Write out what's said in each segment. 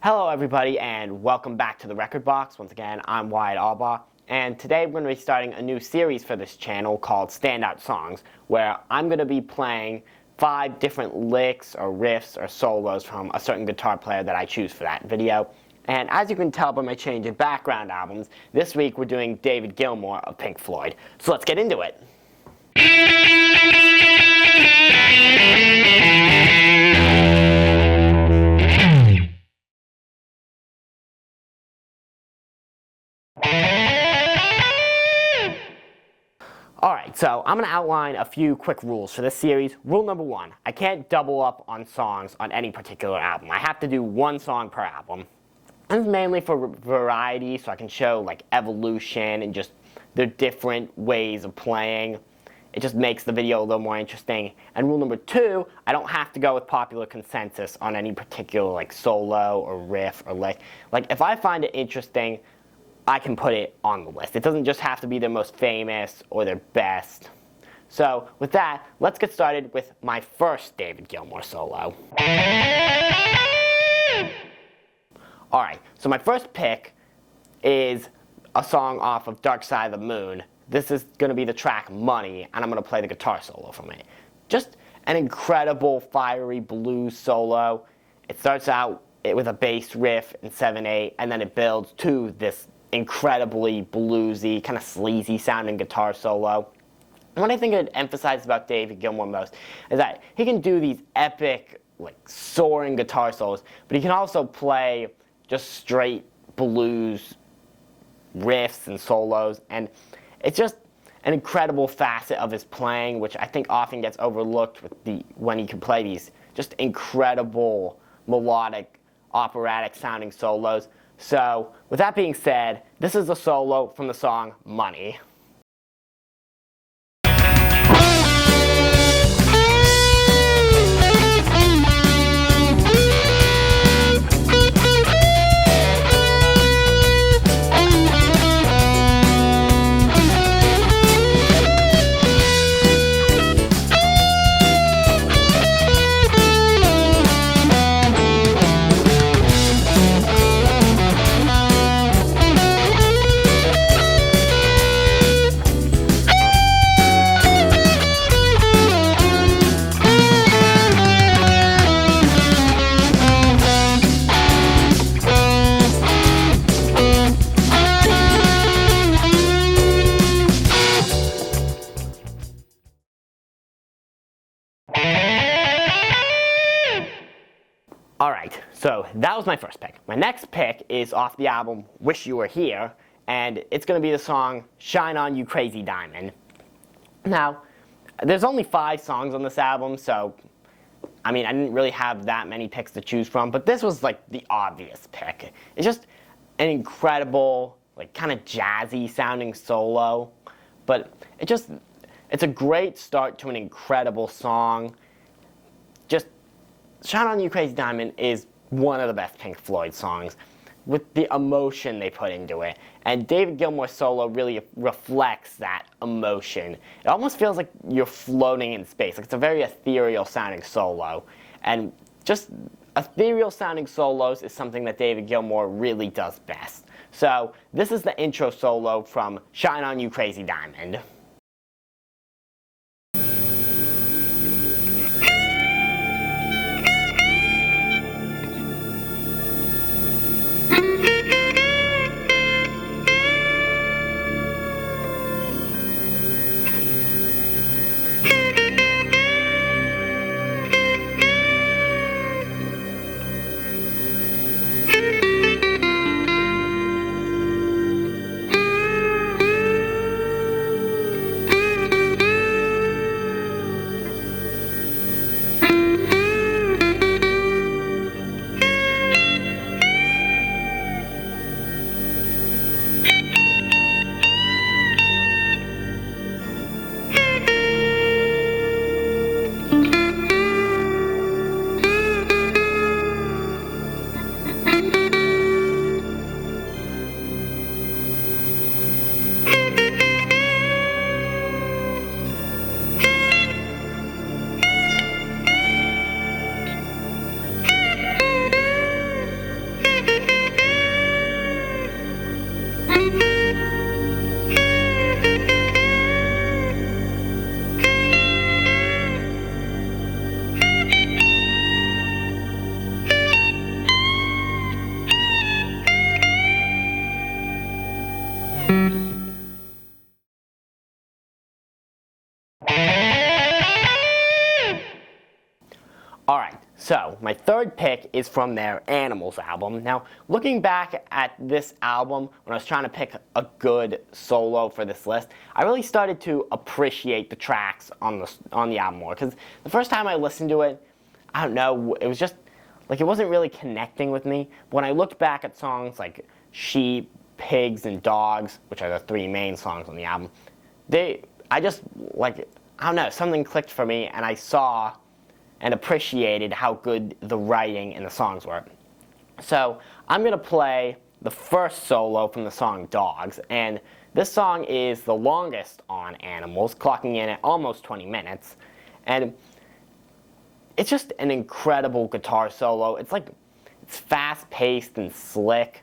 Hello everybody and welcome back to the Record Box. Once again, I'm Wyatt Albaugh, and today we're going to be starting a new series for this channel called Standout Songs, where I'm going to be playing 5 different licks or riffs or solos from a certain guitar player that I choose for that video. And as you can tell by my change in background albums, this week we're doing David Gilmour of Pink Floyd. So let's get into it. Alright, so I'm going to outline a few quick rules for this series. Rule number 1, I can't double up on songs on any particular album. I have to do one song per album. And it's mainly for variety, so I can show like evolution and just their different ways of playing. It just makes the video a little more interesting. And rule number 2, I don't have to go with popular consensus on any particular like solo or riff or lick. Like if I find it interesting, I can put it on the list. It doesn't just have to be their most famous or their best. So with that, let's get started with my first David Gilmour solo. Alright, so my first pick is a song off of Dark Side of the Moon. This is going to be the track Money, and I'm going to play the guitar solo from it. Just an incredible fiery blues solo. It starts out with a bass riff in 7/8, and then it builds to this incredibly bluesy, kind of sleazy sounding guitar solo. And what I think it emphasizes about David Gilmour most is that he can do these epic, like soaring guitar solos, but he can also play just straight blues riffs and solos, and it's just an incredible facet of his playing, which I think often gets overlooked when he can play these just incredible melodic, operatic sounding solos. So, with that being said, this is a solo from the song Money. Alright, so that was my first pick. My next pick is off the album Wish You Were Here, and it's going to be the song Shine On You Crazy Diamond. Now, there's only 5 songs on this album, so I mean, I didn't really have that many picks to choose from, but this was like the obvious pick. It's just an incredible, like kind of jazzy sounding solo, but it's a great start to an incredible song. Just Shine On You Crazy Diamond is one of the best Pink Floyd songs with the emotion they put into it. And David Gilmour's solo really reflects that emotion. It almost feels like you're floating in space. Like it's a very ethereal sounding solo. And just ethereal sounding solos is something that David Gilmour really does best. So this is the intro solo from Shine On You Crazy Diamond. my third pick is from their Animals album. Now, looking back at this album, when I was trying to pick a good solo for this list, I really started to appreciate the tracks on the album more. Because the first time I listened to it, I don't know, it was just, like, it wasn't really connecting with me. But when I looked back at songs like Sheep, Pigs, and Dogs, which are the three main songs on the album, I just, like, I don't know, something clicked for me, and I saw and appreciated how good the writing and the songs were. So I'm going to play the first solo from the song Dogs, and this song is the longest on Animals, clocking in at almost 20 minutes, and it's just an incredible guitar solo. It's fast-paced and slick,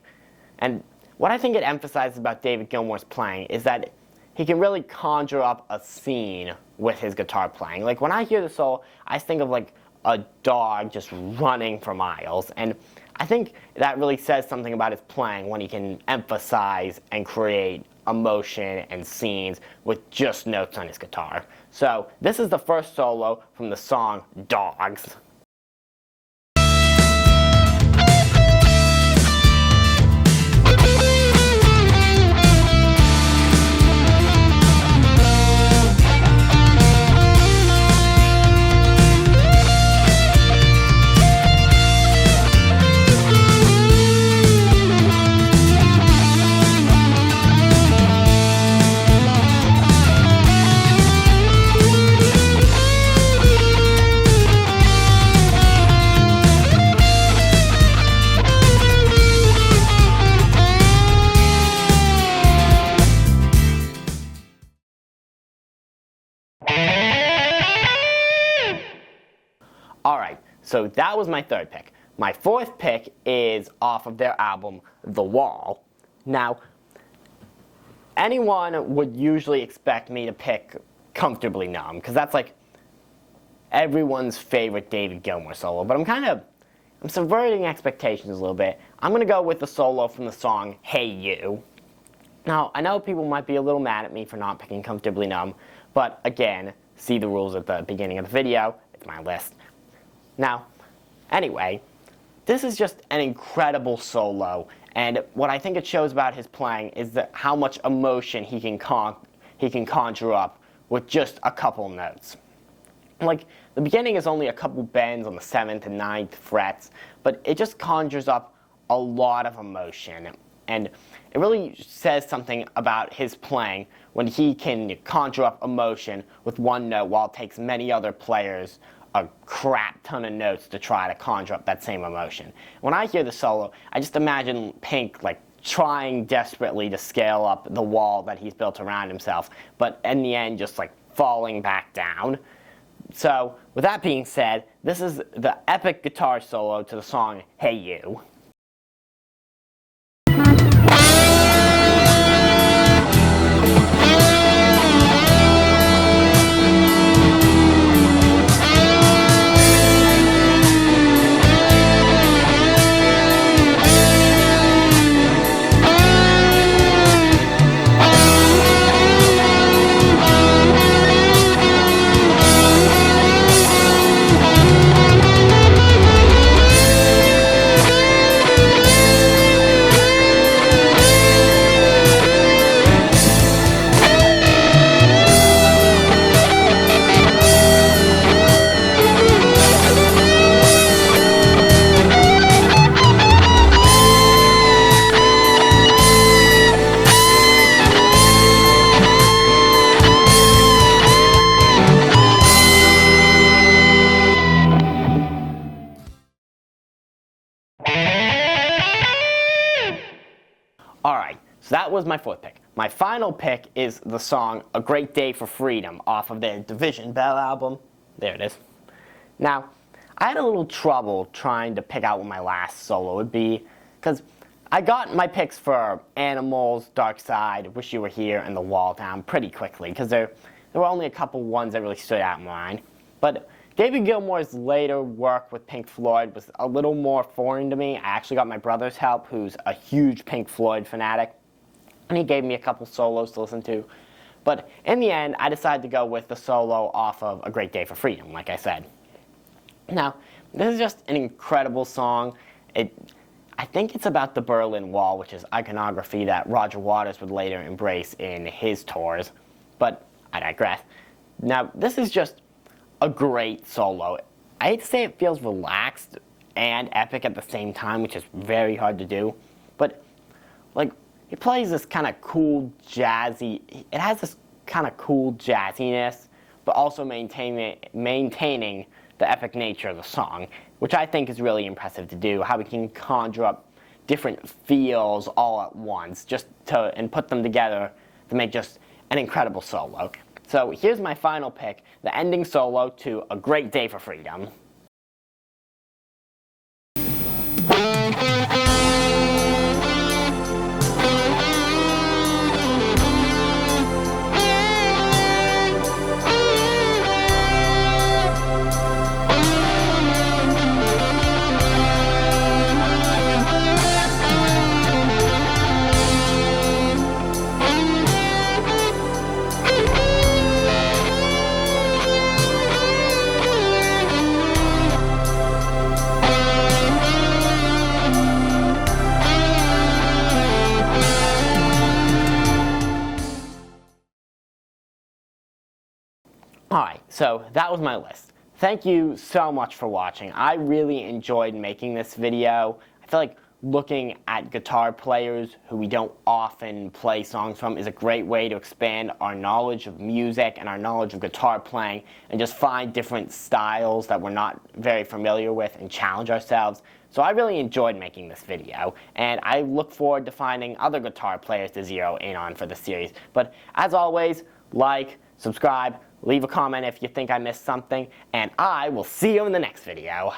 and what I think it emphasizes about David Gilmour's playing is that he can really conjure up a scene with his guitar playing. Like, when I hear the solo, I think of like a dog just running for miles, and I think that really says something about his playing when he can emphasize and create emotion and scenes with just notes on his guitar. So this is the first solo from the song Dogs. Alright, so that was my third pick. My fourth pick is off of their album, The Wall. Now, anyone would usually expect me to pick Comfortably Numb, because that's like everyone's favorite David Gilmour solo, but I'm subverting expectations a little bit. I'm going to go with the solo from the song Hey You. Now, I know people might be a little mad at me for not picking Comfortably Numb, but again, see the rules at the beginning of the video. It's my list. Now, anyway, this is just an incredible solo, and what I think it shows about his playing is how much emotion he can conjure up with just a couple notes. Like, the beginning is only a couple bends on the 7th and 9th frets, but it just conjures up a lot of emotion, and it really says something about his playing when he can conjure up emotion with one note while it takes many other players a crap ton of notes to try to conjure up that same emotion. When I hear the solo, I just imagine Pink like trying desperately to scale up the wall that he's built around himself, but in the end just like falling back down. So with that being said, this is the epic guitar solo to the song Hey You. Alright, so that was my fourth pick. My final pick is the song A Great Day for Freedom off of their Division Bell album. There it is. Now, I had a little trouble trying to pick out what my last solo would be, because I got my picks for Animals, Dark Side, Wish You Were Here, and The Wall down pretty quickly, because there were only a couple ones that really stood out in mind. But David Gilmour's later work with Pink Floyd was a little more foreign to me. I actually got my brother's help, who's a huge Pink Floyd fanatic, and he gave me a couple solos to listen to. But in the end, I decided to go with the solo off of A Great Day for Freedom, like I said. Now, this is just an incredible song. I think it's about the Berlin Wall, which is iconography that Roger Waters would later embrace in his tours. But I digress. Now, this is just a great solo. I hate to say it feels relaxed and epic at the same time, which is very hard to do. But, like, it plays this kind of cool jazzy, it has this kind of cool jazziness, but also maintaining the epic nature of the song, which I think is really impressive to do, how we can conjure up different feels all at once and put them together to make just an incredible solo. So here's my final pick, the ending solo to A Great Day for Freedom. Alright, so that was my list. Thank you so much for watching. I really enjoyed making this video. I feel like looking at guitar players who we don't often play songs from is a great way to expand our knowledge of music and our knowledge of guitar playing and just find different styles that we're not very familiar with and challenge ourselves. So I really enjoyed making this video, and I look forward to finding other guitar players to zero in on for the series. But as always, like, subscribe, leave a comment if you think I missed something, and I will see you in the next video.